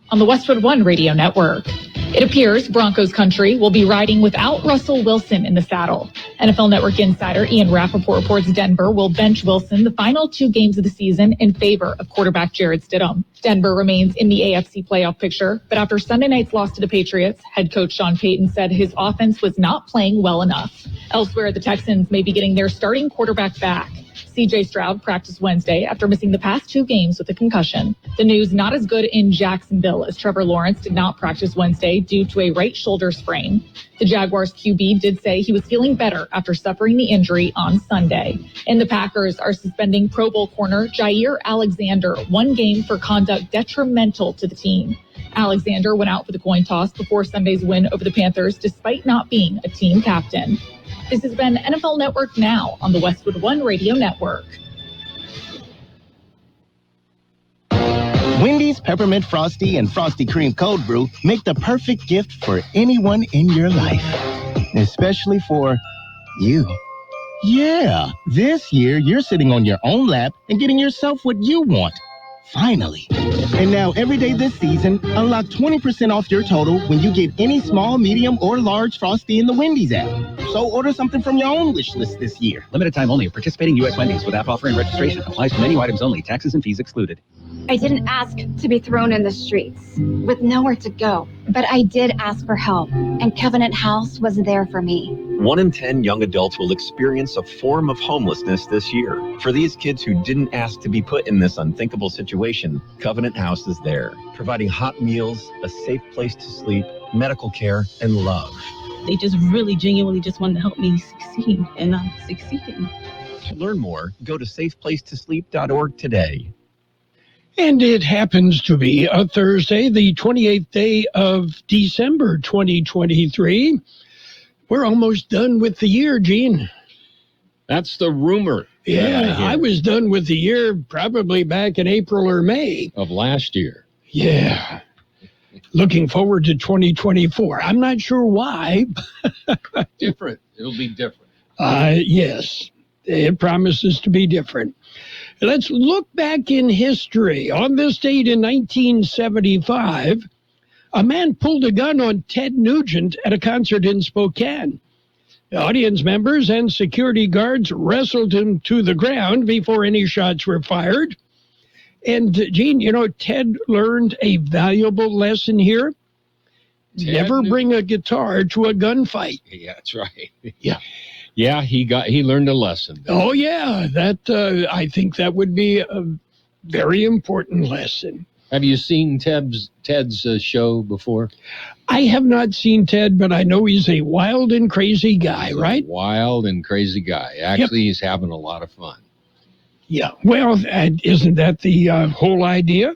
on the Westwood One Radio Network. It appears Broncos country will be riding without Russell Wilson in the saddle. NFL Network insider Ian Rappaport reports Denver will bench Wilson the final 2 games of the season in favor of quarterback Jarrett Stidham. Denver remains in the AFC playoff picture, but after Sunday night's loss to the Patriots, head coach Sean Payton said his offense was not playing well enough. Elsewhere, the Texans may be getting their starting quarterback back. C.J. Stroud practiced Wednesday after missing the past 2 games with a concussion. The news not as good in Jacksonville as Trevor Lawrence did not practice Wednesday due to a right shoulder sprain. The Jaguars QB did say he was feeling better after suffering the injury on Sunday. And the Packers are suspending Pro Bowl corner Jair Alexander 1 game for conduct detrimental to the team. Alexander went out for the coin toss before Sunday's win over the Panthers despite not being a team captain. This has been NFL Network Now on the Westwood One Radio Network. Wendy's Peppermint Frosty and Frosty Cream Cold Brew make the perfect gift for anyone in your life, especially for you. Yeah, this year you're sitting on your own lap and getting yourself what you want. Finally. And now every day this season, unlock 20% off your total when you get any small, medium, or large Frosty in the Wendy's app. So order something from your own wish list this year. Limited time only. Participating U.S. Wendy's with app offer and registration. Applies to menu items only. Taxes and fees excluded. I didn't ask to be thrown in the streets with nowhere to go, but I did ask for help, and Covenant House was there for me. 1 in 10 young adults will experience a form of homelessness this year. For these kids who didn't ask to be put in this unthinkable situation, Covenant House is there, providing hot meals, a safe place to sleep, medical care, and love. They just really genuinely just wanted to help me succeed, and I'm succeeding. To learn more, go to safeplacetosleep.org today. And it happens to be a Thursday, the 28th day of December 2023. We're almost done with the year, Gene. That's the rumor. Yeah, I was done with the year probably back in April or May. Of last year. Yeah. Looking forward to 2024. I'm not sure why. Different. It'll be different. Yes, it promises to be different. Let's look back in history. On this date in 1975, a man pulled a gun on Ted Nugent at a concert in Spokane. The audience members and security guards wrestled him to the ground before any shots were fired. And, Gene, you know, Ted learned a valuable lesson here. Never bring a guitar to a gunfight. Yeah, that's right. Yeah. Yeah, he learned a lesson. Oh, yeah. That I think that would be a very important lesson. Have you seen Ted's show before? I have not seen Ted, but I know he's a wild and crazy guy, right? Wild and crazy guy. Actually, He's having a lot of fun. Yeah. Well, isn't that the whole idea?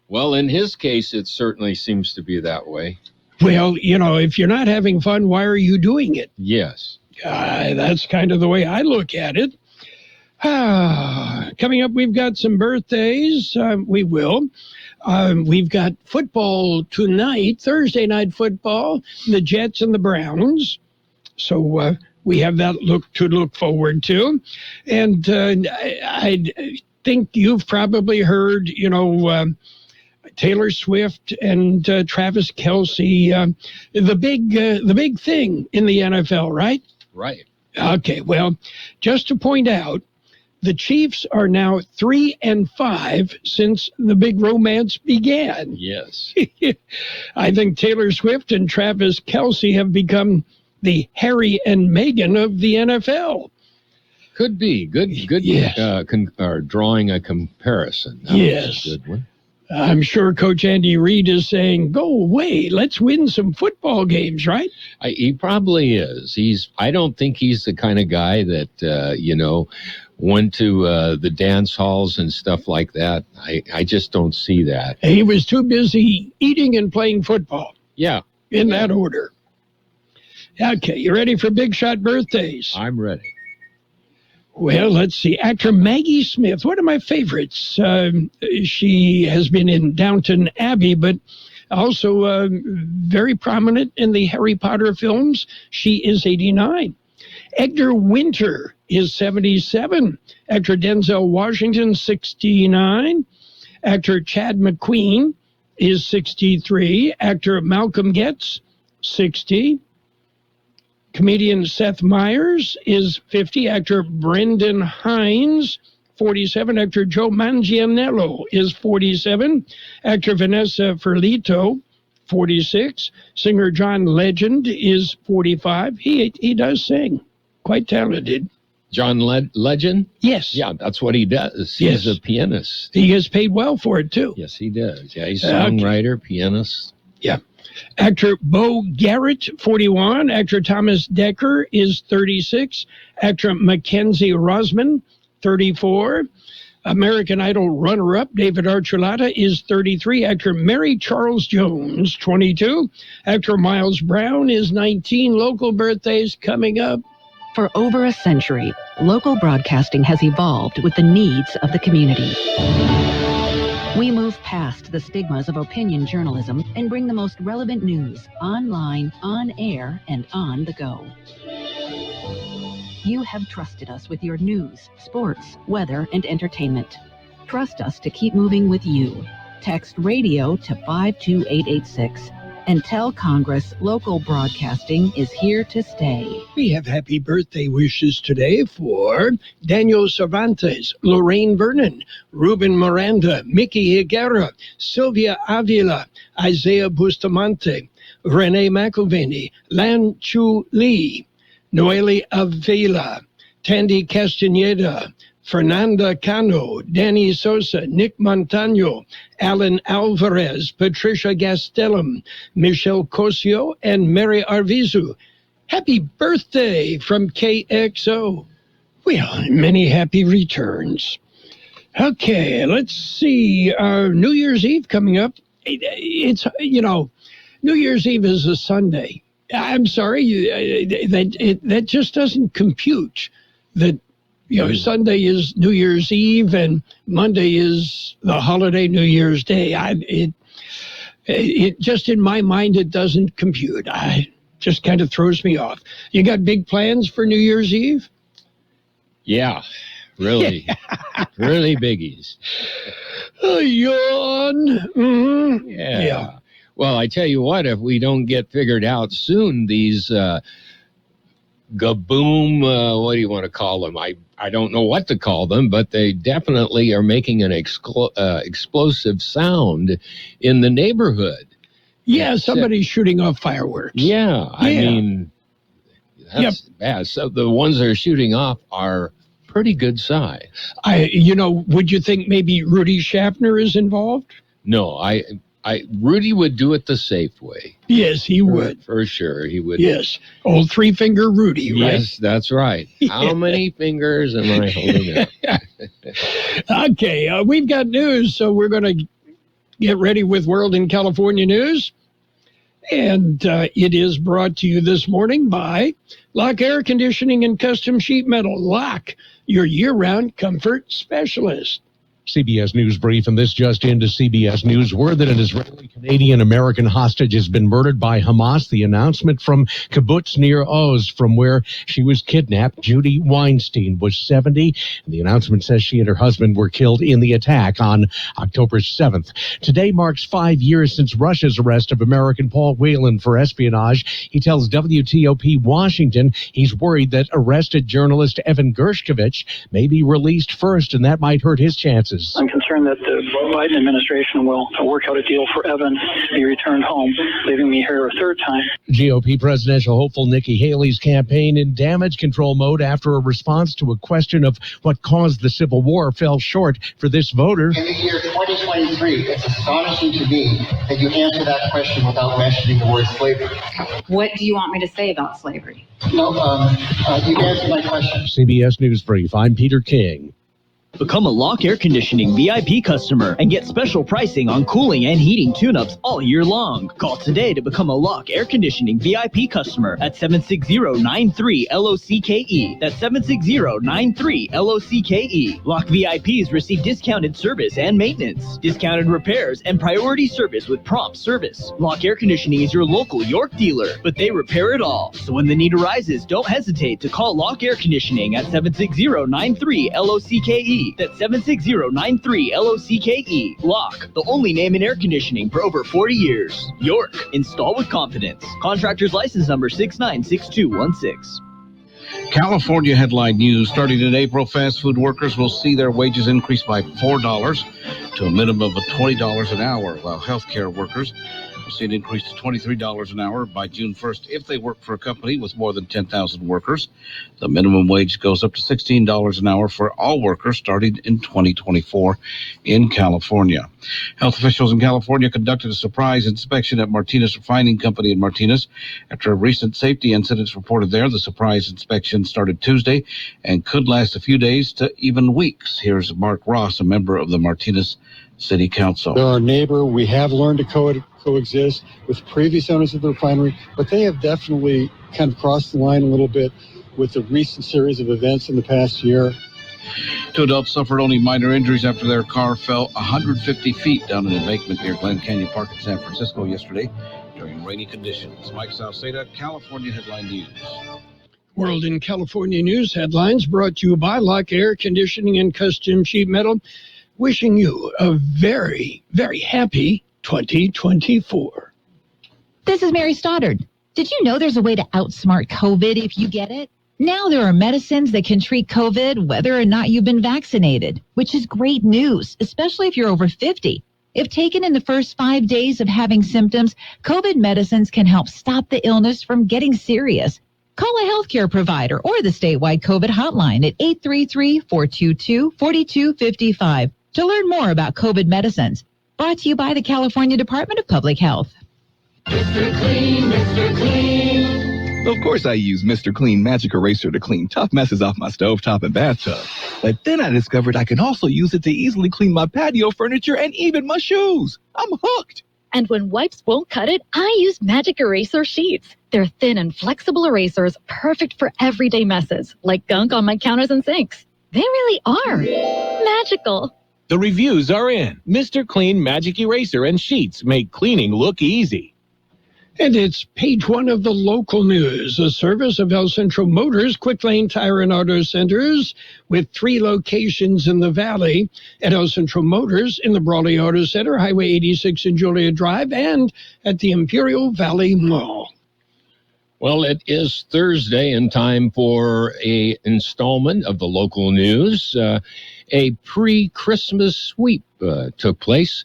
Well, in his case, it certainly seems to be that way. Well, you know, if you're not having fun, why are you doing it? Yes. That's kind of the way I look at it. Coming up, we've got some birthdays. We've got football tonight, Thursday night football, the Jets and the Browns. So we have that to look forward to. And I think you've probably heard, you know, Taylor Swift and Travis Kelce, the big thing in the NFL, right? Right. Okay, well, just to point out, the Chiefs are now 3-5 since the big romance began. Yes. I think Taylor Swift and Travis Kelce have become the Harry and Meghan of the NFL. Could be. Good. Yes. Drawing a comparison. That yes. Was a good one. I'm sure Coach Andy Reid is saying, go away, let's win some football games, right? He probably is. I don't think he's the kind of guy that, went to the dance halls and stuff like that. I just don't see that. He was too busy eating and playing football. Yeah. In that order. Okay, you ready for Big Shot birthdays? I'm ready. Well, let's see. Actor Maggie Smith, one of my favorites. She has been in Downton Abbey, but also very prominent in the Harry Potter films. She is 89. Edgar Winter is 77. Actor Denzel Washington, 69. Actor Chad McQueen is 63. Actor Malcolm Getz, 60. Comedian Seth Meyers is 50. Actor Brendan Hines, 47. Actor Joe Manganiello is 47. Actor Vanessa Ferlito, 46. Singer John Legend is 45. He does sing. Quite talented. John Legend? Yes. Yeah, that's what he does. He's a pianist. He gets paid well for it, too. Yes, he does. Yeah, he's a songwriter, pianist. Yeah. Actor Bo Garrett, 41. Actor Thomas Decker is 36. Actor Mackenzie Rosman, 34. American Idol runner-up David Archuleta is 33. Actor Mary Charles Jones, 22. Actor Miles Brown is 19. Local birthdays coming up. For over a century, local broadcasting has evolved with the needs of the community. We move past the stigmas of opinion journalism and bring the most relevant news online, on air, and on the go. You have trusted us with your news, sports, weather, and entertainment. Trust us to keep moving with you. Text radio to 52886 and tell Congress local broadcasting is here to stay. We have happy birthday wishes today for Daniel Cervantes, Lorraine Vernon, Ruben Miranda, Mickey Higuera, Sylvia Avila, Isaiah Bustamante, Renee McElvaney, Lan Chu Lee, Noeli Avila, Tandy Castaneda, Fernanda Cano, Danny Sosa, Nick Montano, Alan Alvarez, Patricia Gastelum, Michelle Cosio, and Mary Arvizu. Happy birthday from KXO. Well, many happy returns. Okay, let's see. New Year's Eve coming up. It's, New Year's Eve is a Sunday. I'm sorry, that just doesn't compute. That Sunday is New Year's Eve and Monday is the holiday New Year's Day. It just in my mind, it doesn't compute. Just kind of throws me off. You got big plans for New Year's Eve? Yeah, really, really biggies. A yawn. Mm-hmm. Yeah. Well, I tell you what, if we don't get figured out soon, these gaboom, what do you want to call them? I don't know what to call them, but they definitely are making an explosive sound in the neighborhood. Yeah, somebody's shooting off fireworks. Yeah, I mean, that's bad. So the ones that are shooting off are pretty good size. Would you think maybe Rudy Schaffner is involved? No, Rudy would do it the safe way. Yes, he would. For sure, he would. Yes, old three-finger Rudy, right? Yes, that's right. How many fingers am I holding up? Okay, we've got news, so we're going to get ready with World in California News. And it is brought to you this morning by Lock Air Conditioning and Custom Sheet Metal. Lock, your year-round comfort specialist. CBS News Brief, and this just into CBS News. Word that an Israeli-Canadian-American hostage has been murdered by Hamas. The announcement from kibbutz near Oz, from where she was kidnapped. Judy Weinstein was 70, and the announcement says she and her husband were killed in the attack on October 7th. Today marks 5 years since Russia's arrest of American Paul Whelan for espionage. He tells WTOP Washington he's worried that arrested journalist Evan Gershkovich may be released first, and that might hurt his chances. I'm concerned that the Biden administration will work out a deal for Evan to be returned home, leaving me here a third time. GOP presidential hopeful Nikki Haley's campaign in damage control mode after a response to a question of what caused the Civil War fell short for this voter. In the year 2023, it's astonishing to me that you answer that question without mentioning the word slavery. What do you want me to say about slavery? No, you answered my question. CBS News Brief, I'm Peter King. Become a Lock Air Conditioning VIP customer and get special pricing on cooling and heating tune-ups all year long. Call today to become a Lock Air Conditioning VIP customer at 760-93-LOCKE. That's 760-93-LOCKE. Lock VIPs receive discounted service and maintenance, discounted repairs, and priority service with prompt service. Lock Air Conditioning is your local York dealer, but they repair it all. So when the need arises, don't hesitate to call Lock Air Conditioning at 760-93-LOCKE. LOCKE. That's 760-93-LOCKE. Lock, the only name in air conditioning for over 40 years. York, install with confidence. Contractor's license number 696216. California headline news. Starting in April, fast food workers will see their wages increase by $4 to a minimum of $20 an hour, while healthcare workers will see an increase to $23 an hour by June 1st if they work for a company with more than 10,000 workers. The minimum wage goes up to $16 an hour for all workers starting in 2024 in California. Health officials in California conducted a surprise inspection at Martinez Refining Company in Martinez. After a recent safety incident reported there, the surprise inspection started Tuesday and could last a few days to even weeks. Here's Mark Ross, a member of the Martinez City Council. They're our neighbor. We have learned to coexist with previous owners of the refinery, but they have definitely kind of crossed the line a little bit with the recent series of events in the past year. 2 adults suffered only minor injuries after their car fell 150 feet down an embankment near Glen Canyon Park in San Francisco yesterday during rainy conditions. Mike Salceda, California Headline News. World in California news headlines brought to you by Lock Air Conditioning and Custom Sheet Metal. Wishing you a very, very happy 2024. This is Mary Stoddard. Did you know there's a way to outsmart COVID if you get it? Now there are medicines that can treat COVID whether or not you've been vaccinated, which is great news, especially if you're over 50. If taken in the first 5 days of having symptoms, COVID medicines can help stop the illness from getting serious. Call a healthcare provider or the statewide COVID hotline at 833-422-4255 to learn more about COVID medicines. Brought to you by the California Department of Public Health. Mr. Clean, Mr. Clean. Of course I use Mr. Clean Magic Eraser to clean tough messes off my stovetop and bathtub. But then I discovered I can also use it to easily clean my patio furniture and even my shoes. I'm hooked. And when wipes won't cut it, I use Magic Eraser Sheets. They're thin and flexible erasers, perfect for everyday messes, like gunk on my counters and sinks. They really are magical. The reviews are in. Mr. Clean Magic Eraser and Sheets make cleaning look easy. And it's page 1 of the local news, a service of El Centro Motors, Quick Lane Tire and Auto Centers, with 3 locations in the Valley at El Centro Motors in the Brawley Auto Center, Highway 86 and Julia Drive, and at the Imperial Valley Mall. Well, it is Thursday and time for a installment of the local news. A pre-Christmas sweep took place.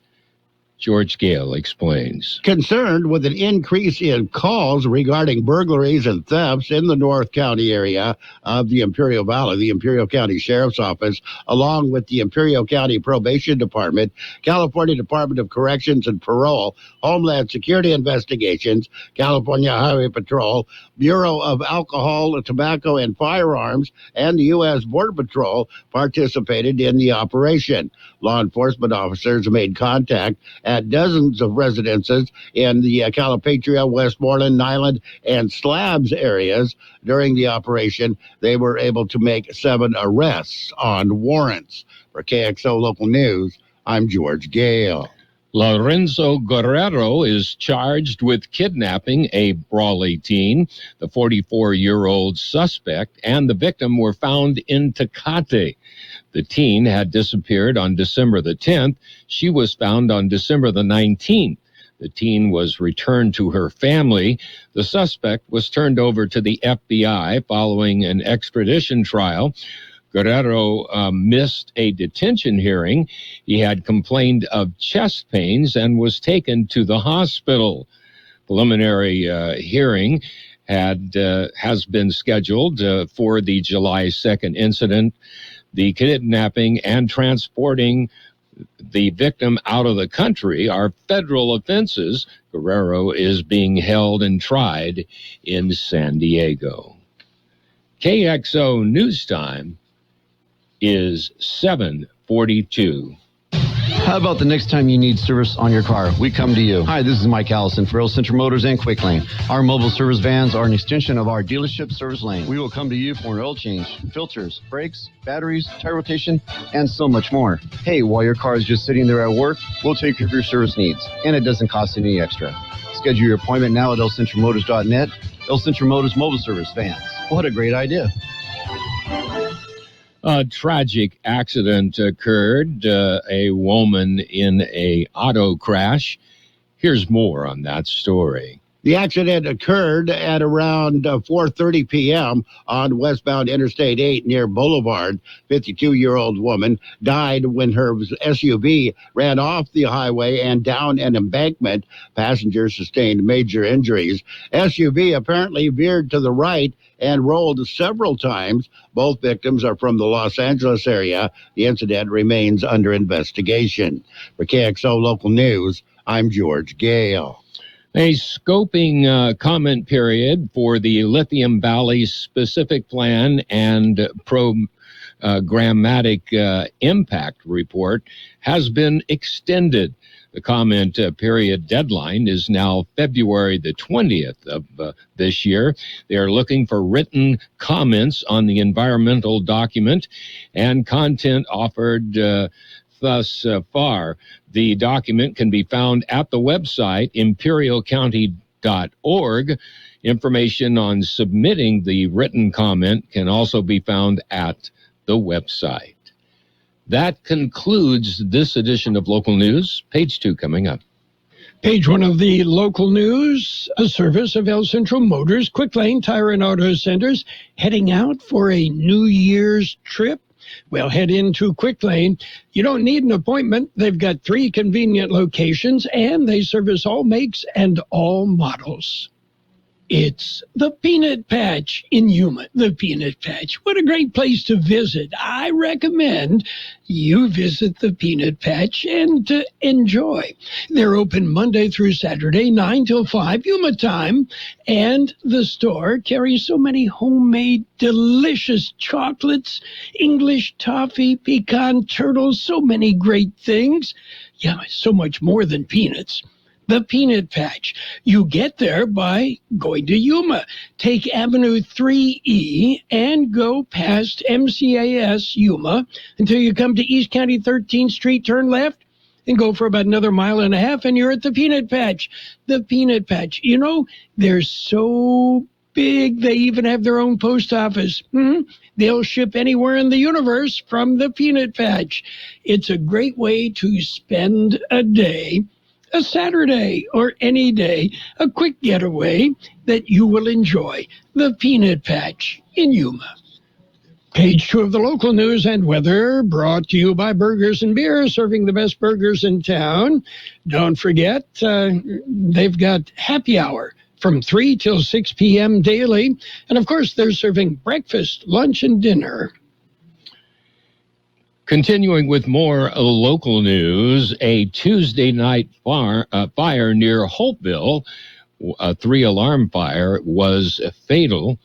George Gale explains. Concerned with an increase in calls regarding burglaries and thefts in the North County area of the Imperial Valley, the Imperial County Sheriff's Office, along with the Imperial County Probation Department, California Department of Corrections and Parole, Homeland Security Investigations, California Highway Patrol, Bureau of Alcohol, Tobacco, and Firearms, and the U.S. Border Patrol participated in the operation. Law enforcement officers made contact at dozens of residences in the Calipatria, Westmoreland, Nyland, and Slabs areas. During the operation, they were able to make 7 arrests on warrants. For KXO Local News, I'm George Gale. Lorenzo Guerrero is charged with kidnapping a Brawley teen. The 44-year-old suspect and the victim were found in Tecate. The teen had disappeared on December the 10th. She was found on December the 19th. The teen was returned to her family. The suspect was turned over to the FBI following an extradition trial. Guerrero missed a detention hearing. He had complained of chest pains and was taken to the hospital. Preliminary hearing has been scheduled for the July 2nd incident. The kidnapping and transporting the victim out of the country are federal offenses. Guerrero is being held and tried in San Diego. KXO News Time is 7:42. How about the next time you need service on your car? We come to you. Hi, this is Mike Allison for Real Central Motors and Quick Lane. Our mobile service vans are an extension of our dealership service lane. We will come to you for an oil change, filters, brakes, batteries, tire rotation, and so much more. Hey, while your car is just sitting there at work, we'll take care of your service needs, and it doesn't cost any extra. Schedule your appointment now at elcentralmotors.net. El Centro Motors mobile service vans. What a great idea. A tragic accident occurred, a woman in a auto crash. Here's more on that story. The accident occurred at around 4:30 p.m. on westbound Interstate 8 near Boulevard. 52-year-old woman died when her SUV ran off the highway and down an embankment. Passengers sustained major injuries. SUV apparently veered to the right and rolled several times. Both victims are from the Los Angeles area. The incident remains under investigation. For KXO Local News, I'm George Gale. A scoping comment period for the Lithium Valley Specific Plan and Programmatic Impact Report has been extended. The comment period deadline is now February the 20th of this year. They are looking for written comments on the environmental document and content offered thus far. The document can be found at the website imperialcounty.org. Information on submitting the written comment can also be found at the website. That concludes this edition of Local News. Page 2 coming up. Page 1 of the local news, a service of El Centro Motors, Quick Lane Tire and Auto Centers, heading out for a New Year's trip. Well, head into Quick Lane. You don't need an appointment. They've got 3 convenient locations, and they service all makes and all models. It's the Peanut Patch in Yuma. The Peanut Patch. What a great place to visit. I recommend you visit the Peanut Patch and enjoy. They're open Monday through Saturday, 9 till 5 Yuma time. And the store carries so many homemade, delicious chocolates, English toffee, pecan turtles, so many great things. Yeah, so much more than peanuts. The Peanut Patch. You get there by going to Yuma. Take Avenue 3E and go past MCAS Yuma until you come to East County 13th Street, turn left, and go for about another mile and a half, and you're at the Peanut Patch. The Peanut Patch. You know, they're so big, they even have their own post office. They'll ship anywhere in the universe from the Peanut Patch. It's a great way to spend a day, a Saturday or any day, a quick getaway that you will enjoy. The Peanut Patch in Yuma. Page 2 of the local news and weather, brought to you by Burgers and Beer, serving the best burgers in town. Don't forget, they've got happy hour from 3 till 6 p.m. daily. And, of course, they're serving breakfast, lunch, and dinner. Continuing with more local news, a Tuesday night fire near Hopeville, a 3-alarm fire, was fatal.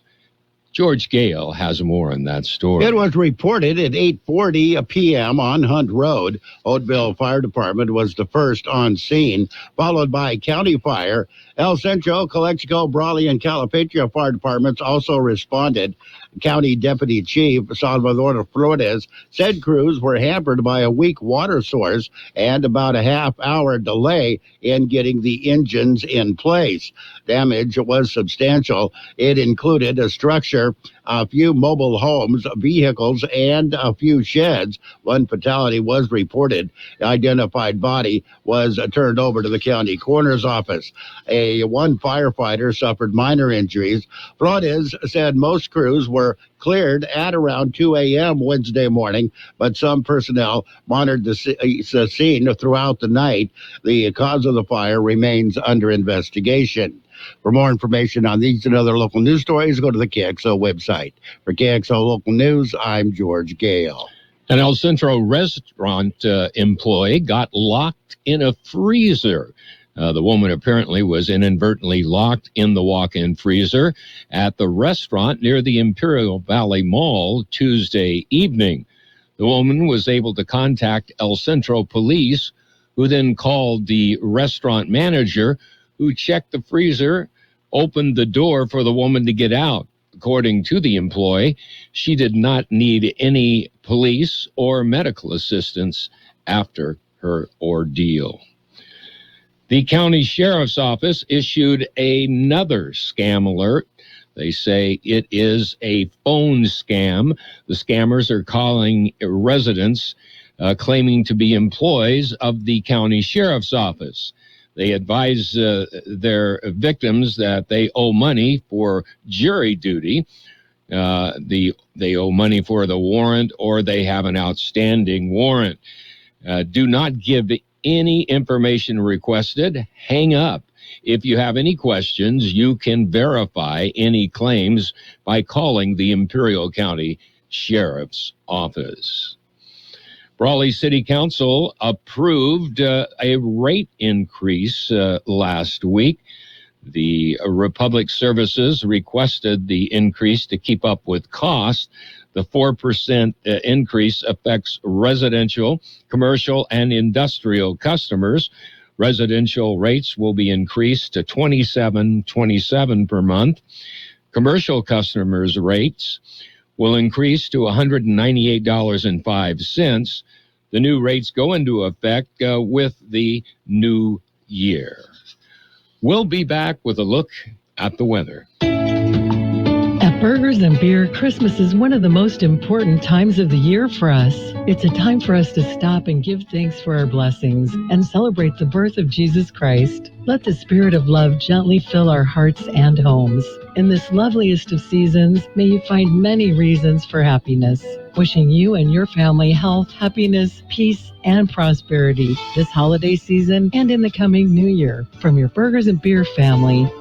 George Gale has more on that story. It was reported at 8:40 p.m. on Hunt Road. Oakville Fire Department was the first on scene, followed by County Fire. El Centro, Calexico, Brawley, and Calipatria Fire Departments also responded. County Deputy Chief Salvador Flores said crews were hampered by a weak water source and about a half-hour delay in getting the engines in place. Damage was substantial. It included a structure, a few mobile homes, vehicles, and a few sheds. One fatality was reported. The identified body was turned over to the county coroner's office. One firefighter suffered minor injuries. Flores said most crews were cleared at around 2 a.m. Wednesday morning, but some personnel monitored the scene throughout the night. The cause of the fire remains under investigation. For more information on these and other local news stories, go to the KXO website. For KXO Local News, I'm George Gale. An El Centro restaurant employee got locked in a freezer. The woman apparently was inadvertently locked in the walk-in freezer at the restaurant near the Imperial Valley Mall Tuesday evening. The woman was able to contact El Centro police, who then called the restaurant manager, who checked the freezer, opened the door for the woman to get out. According to the employee, she did not need any police or medical assistance after her ordeal. The county sheriff's office issued another scam alert. They say it is a phone scam. The scammers are calling residents claiming to be employees of the county sheriff's office. They advise their victims that they owe money for jury duty. They owe money for the warrant, or they have an outstanding warrant. Do not give any information requested. Hang up. If you have any questions, you can verify any claims by calling the Imperial County Sheriff's Office. Brawley City Council approved a rate increase last week. The Republic Services requested the increase to keep up with cost. The 4% increase affects residential, commercial, and industrial customers. Residential rates will be increased to $27.27 per month. Commercial customers' rates will increase to $198.05. The new rates go into effect with the new year. We'll be back with a look at the weather. At Burgers and Beer, Christmas is one of the most important times of the year for us. It's a time for us to stop and give thanks for our blessings and celebrate the birth of Jesus Christ. Let the spirit of love gently fill our hearts and homes. In this loveliest of seasons, may you find many reasons for happiness. Wishing you and your family health, happiness, peace, and prosperity this holiday season and in the coming new year. From your Burgers and Beer family.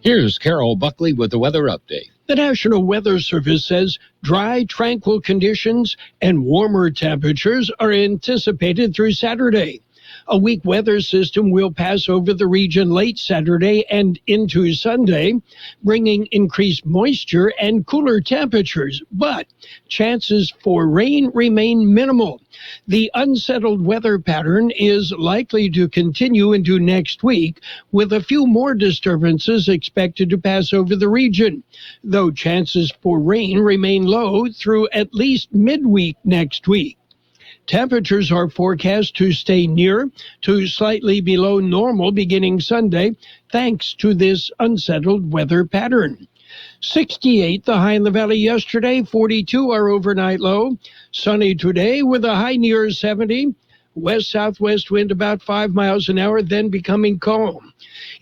Here's Carroll Buckley with the weather update. The National Weather Service says dry, tranquil conditions and warmer temperatures are anticipated through Saturday. A weak weather system will pass over the region late Saturday and into Sunday, bringing increased moisture and cooler temperatures, but chances for rain remain minimal. The unsettled weather pattern is likely to continue into next week, with a few more disturbances expected to pass over the region, though chances for rain remain low through at least midweek next week. Temperatures are forecast to stay near to slightly below normal beginning Sunday, thanks to this unsettled weather pattern. 68 the high in the valley yesterday, 42 our overnight low. Sunny today with a high near 70. West-southwest wind about 5 miles an hour, then becoming calm.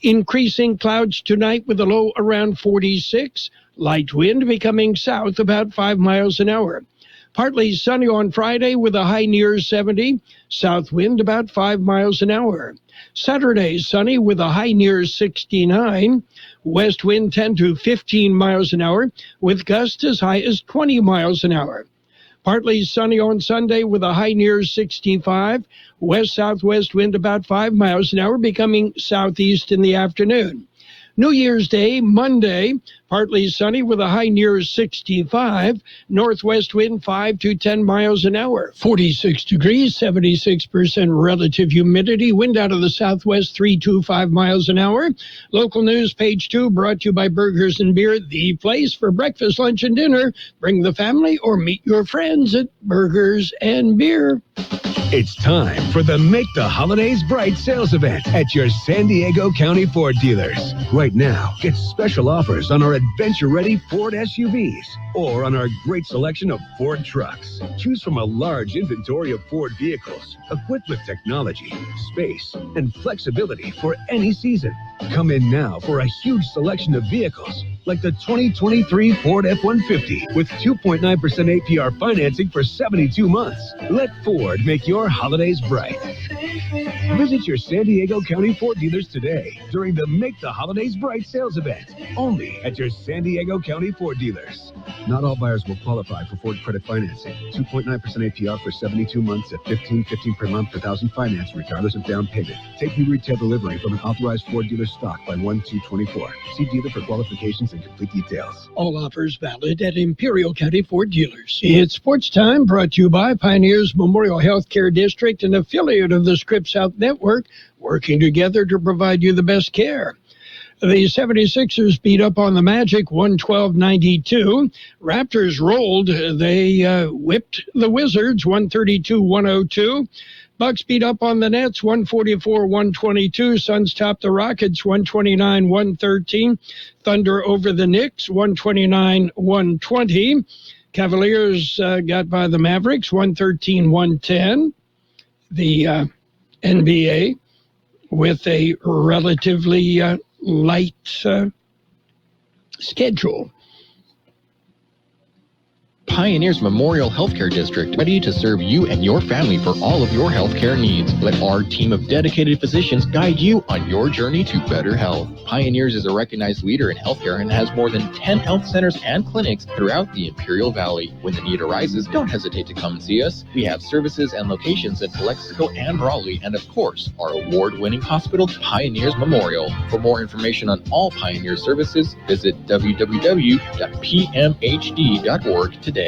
Increasing clouds tonight with a low around 46. Light wind becoming south about 5 miles an hour. Partly sunny on Friday with a high near 70. South wind about 5 miles an hour. Saturday sunny with a high near 69. West wind 10 to 15 miles an hour with gusts as high as 20 miles an hour. Partly sunny on Sunday with a high near 65. West-southwest wind about 5 miles an hour, becoming southeast in the afternoon. New Year's Day, Monday, partly sunny with a high near 65. Northwest wind 5 to 10 miles an hour. 46 degrees, 76% relative humidity. Wind out of the southwest 3 to 5 miles an hour. Local news, page 2, brought to you by Burgers and Beer, the place for breakfast, lunch, and dinner. Bring the family or meet your friends at Burgers and Beer. It's time for the Make the Holidays Bright sales event at your San Diego County Ford dealers. Right now, get special offers on our adventure-ready Ford SUVs or on our great selection of Ford trucks. Choose from a large inventory of Ford vehicles, equipped with technology, space, and flexibility for any season. Come in now for a huge selection of vehicles, like the 2023 Ford F-150 with 2.9% APR financing for 72 months. Let Ford make your holidays bright. Visit your San Diego County Ford dealers today during the Make the Holidays Bright sales event, only at your San Diego County Ford dealers. Not all buyers will qualify for Ford credit financing. 2.9% APR for 72 months at $15.15 per month per thousand finance, regardless of down payment. Take new retail delivery from an authorized Ford dealer stock by 1/2/24. See dealer for qualifications and complete details. All offers valid at Imperial County Ford dealers. It's Sports Time, brought to you by Pioneers Memorial Healthcare District, an affiliate of the Scripps South Network, working together to provide you the best care. The 76ers beat up on the Magic 112-92. Raptors rolled. They whipped the Wizards 132-102. Bucks beat up on the Nets 144-122. Suns topped the Rockets 129-113. Thunder over the Knicks 129-120. Cavaliers got by the Mavericks 113-110. The NBA with a relatively light schedule. Pioneers Memorial Healthcare District, ready to serve you and your family for all of your healthcare needs. Let our team of dedicated physicians guide you on your journey to better health. Pioneers is a recognized leader in healthcare and has more than 10 health centers and clinics throughout the Imperial Valley. When the need arises, don't hesitate to come and see us. We have services and locations in Calexico and Raleigh, and of course, our award-winning hospital, Pioneers Memorial. For more information on all Pioneer services, visit www.pmhd.org today.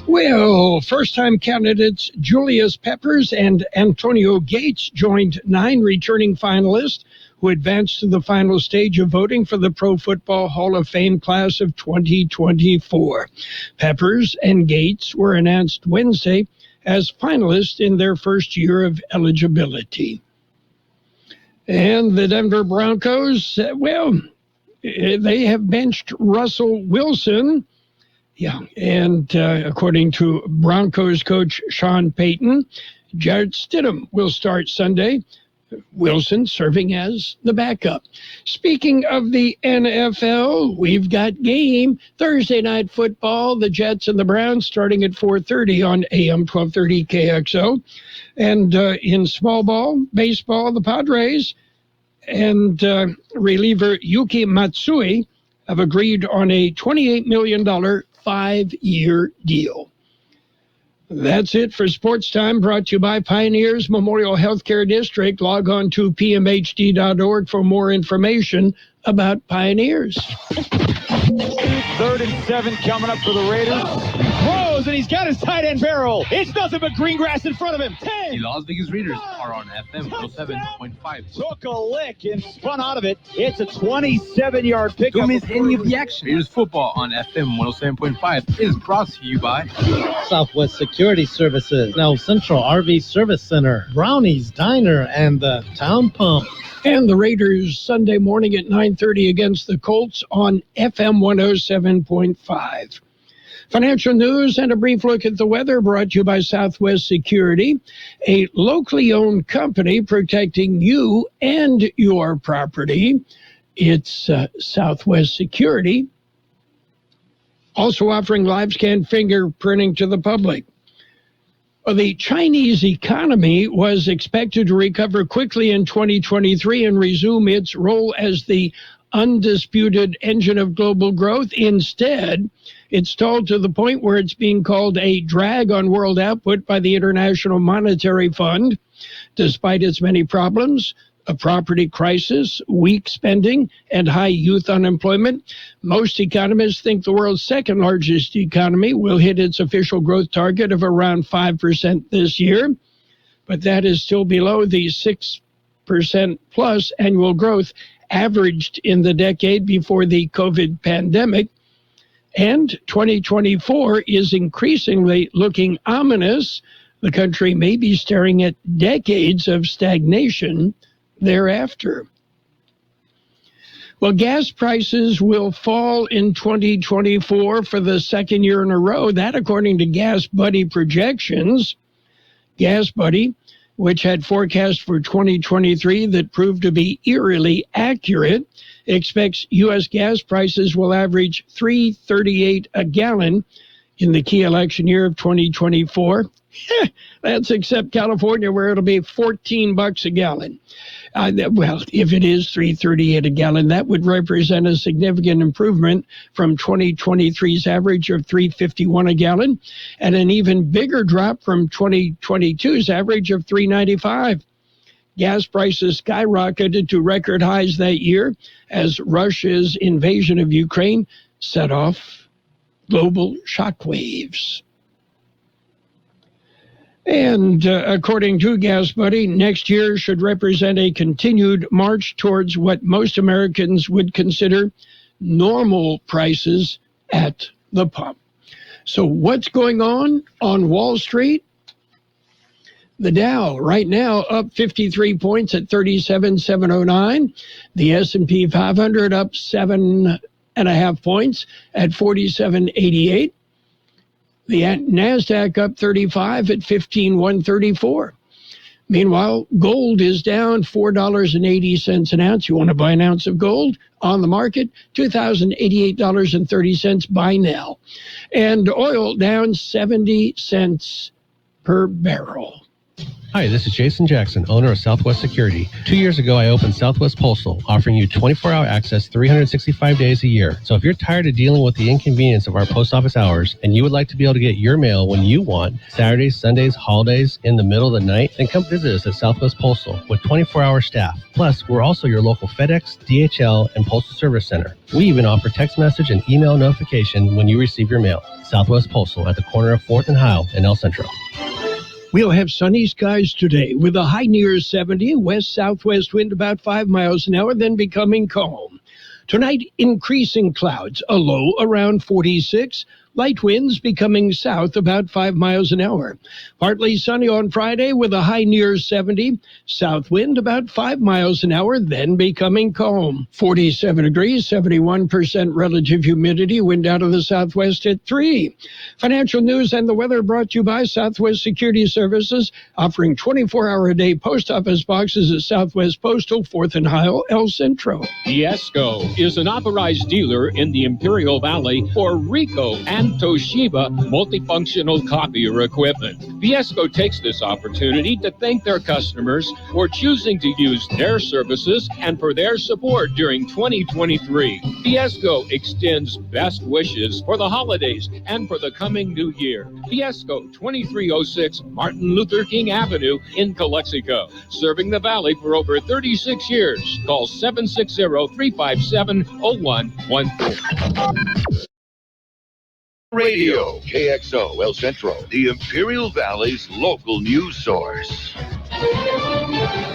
Well, first-time candidates Julius Peppers and Antonio Gates joined 9 returning finalists who advanced to the final stage of voting for the Pro Football Hall of Fame class of 2024. Peppers and Gates were announced Wednesday as finalists in their first year of eligibility. And the Denver Broncos, they have benched Russell Wilson. Yeah, and according to Broncos coach Sean Payton, Jarrett Stidham will start Sunday, Wilson serving as the backup. Speaking of the NFL, we've got game Thursday night football, the Jets and the Browns starting at 4:30 on AM 1230 KXO. And in small ball, baseball, the Padres and reliever Yuki Matsui have agreed on a $28 million 5-year deal. That's it for Sports Time, brought to you by Pioneers Memorial Healthcare District. Log on to pmhd.org for more information about Pioneers. 3rd and 7 coming up for the Raiders. Throws, and he's got his tight end barrel. It's nothing but green grass in front of him. 10. The Las Vegas Raiders are on FM 107.5. Took a lick and spun out of it. It's a 27-yard pickup. Don't miss any of the action. Raiders football on FM 107.5 is brought to you by Southwest Security Services, Now Central RV Service Center, Brownie's Diner, and the Town Pump. And the Raiders Sunday morning at 9:30 against the Colts on FM 107.5. Financial news and a brief look at the weather brought to you by Southwest Security, a locally owned company protecting you and your property. It's Southwest Security, also offering live scan fingerprinting to the public. The Chinese economy was expected to recover quickly in 2023 and resume its role as the undisputed engine of global growth. Instead, it stalled to the point where it's being called a drag on world output by the International Monetary Fund. Despite its many problems, a property crisis, weak spending, and high youth unemployment, most economists think the world's second largest economy will hit its official growth target of around 5% this year, but that is still below the 6% plus annual growth averaged in the decade before the COVID pandemic. And 2024 is increasingly looking ominous. The country may be staring at decades of stagnation thereafter. Well, gas prices will fall in 2024 for the second year in a row. That according to Gas Buddy projections. Gas Buddy, which had forecast for 2023 that proved to be eerily accurate, expects U.S. gas prices will average $3.38 a gallon in the key election year of 2024. That's except California, where it'll be $14 a gallon. Well, if it is $3.38 a gallon, that would represent a significant improvement from 2023's average of $3.51 a gallon, and an even bigger drop from 2022's average of $3.95. Gas prices skyrocketed to record highs that year as Russia's invasion of Ukraine set off global shockwaves. And according to Gas Buddy, next year should represent a continued march towards what most Americans would consider normal prices at the pump. So what's going on Wall Street? The Dow right now up 53 points at 37,709. The S&P 500 up 7.5 points at 47,88. The NASDAQ up 35 at 15,134. Meanwhile, gold is down $4.80 an ounce. You want to buy an ounce of gold on the market? $2,088.30 buy now. And oil down 70 cents per barrel. Hi, this is Jason Jackson, owner of Southwest Security. 2 years ago, I opened Southwest Postal, offering you 24-hour access 365 days a year. So if you're tired of dealing with the inconvenience of our post office hours and you would like to be able to get your mail when you want, Saturdays, Sundays, holidays, in the middle of the night, then come visit us at Southwest Postal with 24-hour staff. Plus, we're also your local FedEx, DHL, and Postal Service Center. We even offer text message and email notification when you receive your mail. Southwest Postal at the corner of 4th and Heil in El Centro. We'll have sunny skies today with a high near 70, west-southwest wind about 5 miles an hour, then becoming calm. Tonight, increasing clouds, a low around 46. Light winds becoming south about 5 miles an hour. Partly sunny on Friday with a high near 70. South wind about 5 miles an hour, then becoming calm. 47 degrees, 71% relative humidity. Wind out of the southwest at 3. Financial news and the weather brought to you by Southwest Security Services, offering 24-hour-a-day post office boxes at Southwest Postal, 4th and Heil, El Centro. Fiesco is an authorized dealer in the Imperial Valley for Ricoh and Toshiba multifunctional copier equipment. Fiesco takes this opportunity to thank their customers for choosing to use their services and for their support during 2023. Fiesco extends best wishes for the holidays and for the coming new year. Fiesco, 2306 Martin Luther King Avenue in Calexico, serving the Valley for over 36 years. Call 760-357-0114. Radio, KXO, El Centro, the Imperial Valley's local news source.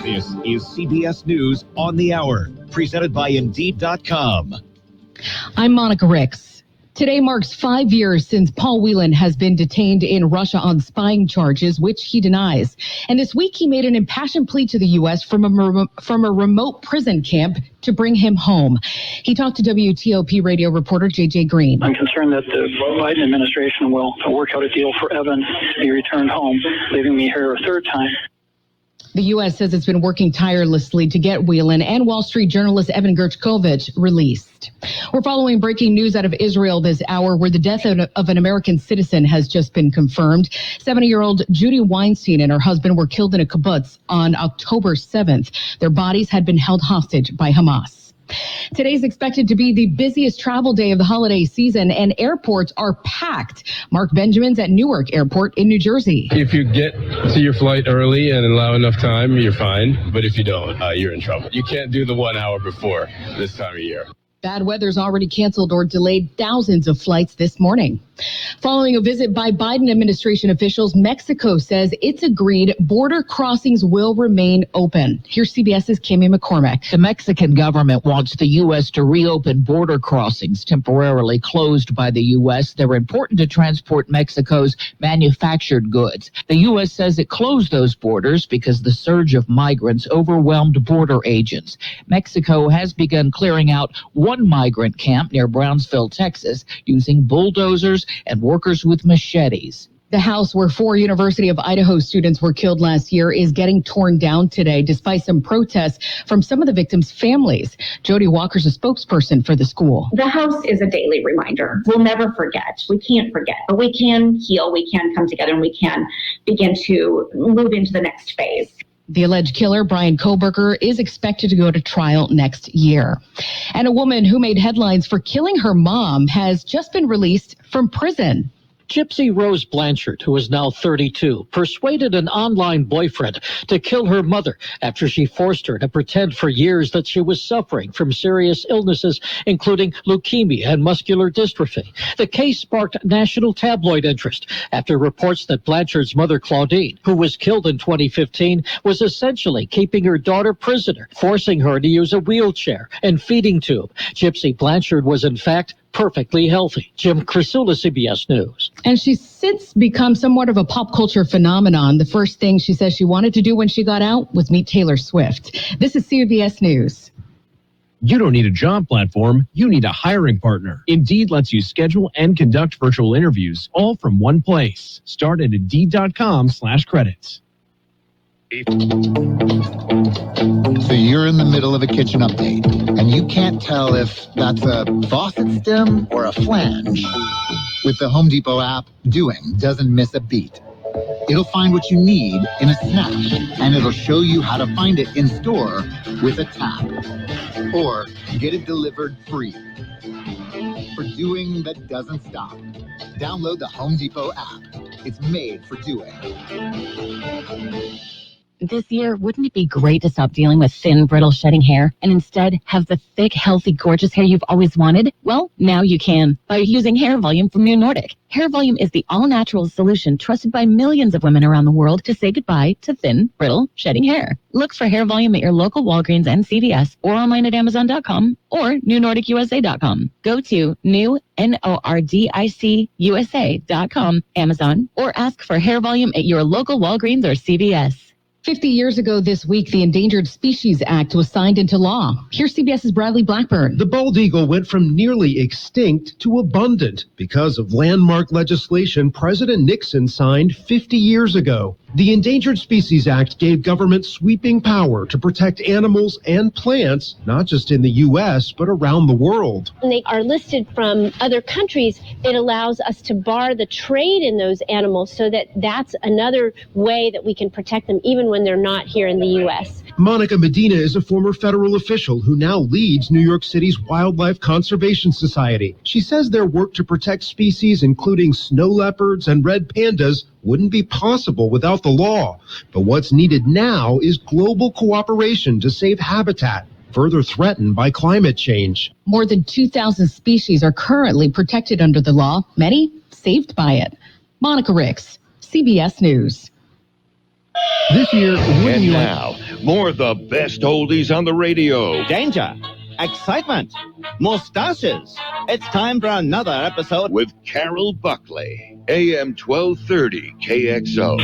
This is CBS News on the Hour, presented by Indeed.com. I'm Monica Ricks. Today marks 5 years since Paul Whelan has been detained in Russia on spying charges, which he denies. And this week he made an impassioned plea to the U.S. from a remote prison camp to bring him home. He talked to WTOP radio reporter J.J. Green. I'm concerned that the Biden administration will work out a deal for Evan to be returned home, leaving me here a third time. The U.S. says it's been working tirelessly to get Whelan and Wall Street journalist Evan Gershkovich released. We're following breaking news out of Israel this hour, where the death of an American citizen has just been confirmed. 70-year-old Judy Weinstein and her husband were killed in a kibbutz on October 7th. Their bodies had been held hostage by Hamas. Today's expected to be the busiest travel day of the holiday season, and airports are packed. Mark Benjamin's at Newark Airport in New Jersey. If you get to your flight early and allow enough time, you're fine. But if you don't, you're in trouble. You can't do the 1 hour before this time of year. Bad weather's already canceled or delayed thousands of flights this morning. Following a visit by Biden administration officials, Mexico says it's agreed border crossings will remain open. Here's CBS's Kimmy McCormick. The Mexican government wants the U.S. to reopen border crossings temporarily closed by the U.S. They're important to transport Mexico's manufactured goods. The U.S. says it closed those borders because the surge of migrants overwhelmed border agents. Mexico has begun clearing out one migrant camp near Brownsville, Texas, using bulldozers and workers with machetes. The house where 4 University of Idaho students were killed last year is getting torn down today, despite some protests from some of the victims' families. Jody Walker's a spokesperson for the school. The house is a daily reminder. We'll never forget. We can't forget, but we can heal. We can come together, and we can begin to move into the next phase. The alleged killer, Brian Koberger, is expected to go to trial next year. And a woman who made headlines for killing her mom has just been released from prison. Gypsy Rose Blanchard, who is now 32, persuaded an online boyfriend to kill her mother after she forced her to pretend for years that she was suffering from serious illnesses, including leukemia and muscular dystrophy. The case sparked national tabloid interest after reports that Blanchard's mother, Claudine, who was killed in 2015, was essentially keeping her daughter prisoner, forcing her to use a wheelchair and feeding tube. Gypsy Blanchard was, in fact, perfectly healthy. Jim Crisula, CBS News. And she's since become somewhat of a pop culture phenomenon. The first thing she says she wanted to do when she got out was meet Taylor Swift. This is CBS News. You don't need a job platform, you need a hiring partner. Indeed lets you schedule and conduct virtual interviews, all from one place. Start at Indeed.com/credits. So you're in the middle of a kitchen update, and you can't tell if that's a faucet stem or a flange. With the Home Depot app, doing doesn't miss a beat. It'll find what you need in a snap, and it'll show you how to find it in store with a tap. Or get it delivered free. For doing that doesn't stop. Download the Home Depot app. It's made for doing. This year, wouldn't it be great to stop dealing with thin, brittle, shedding hair and instead have the thick, healthy, gorgeous hair you've always wanted? Well, now you can by using Hair Volume from New Nordic. Hair Volume is the all-natural solution trusted by millions of women around the world to say goodbye to thin, brittle, shedding hair. Look for Hair Volume at your local Walgreens and CVS or online at Amazon.com or NewNordicUSA.com. Go to NewNordicUSA.com, Amazon, or ask for Hair Volume at your local Walgreens or CVS. 50 years ago this week, the Endangered Species Act was signed into law. Here's CBS's Bradley Blackburn. The bald eagle went from nearly extinct to abundant because of landmark legislation President Nixon signed 50 years ago. The Endangered Species Act gave government sweeping power to protect animals and plants, not just in the U.S., but around the world. When they are listed from other countries, it allows us to bar the trade in those animals so that that's another way that we can protect them even when they're not here in the U.S. Monica Medina is a former federal official who now leads New York City's Wildlife Conservation Society. She says their work to protect species, including snow leopards and red pandas, wouldn't be possible without the law. But what's needed now is global cooperation to save habitat, further threatened by climate change. More than 2,000 species are currently protected under the law, many saved by it. Monica Ricks, CBS News. This year, and now, more of the best oldies on the radio. Danger, excitement, mustaches. It's time for another episode with Carroll Buckley, AM 1230 KXO.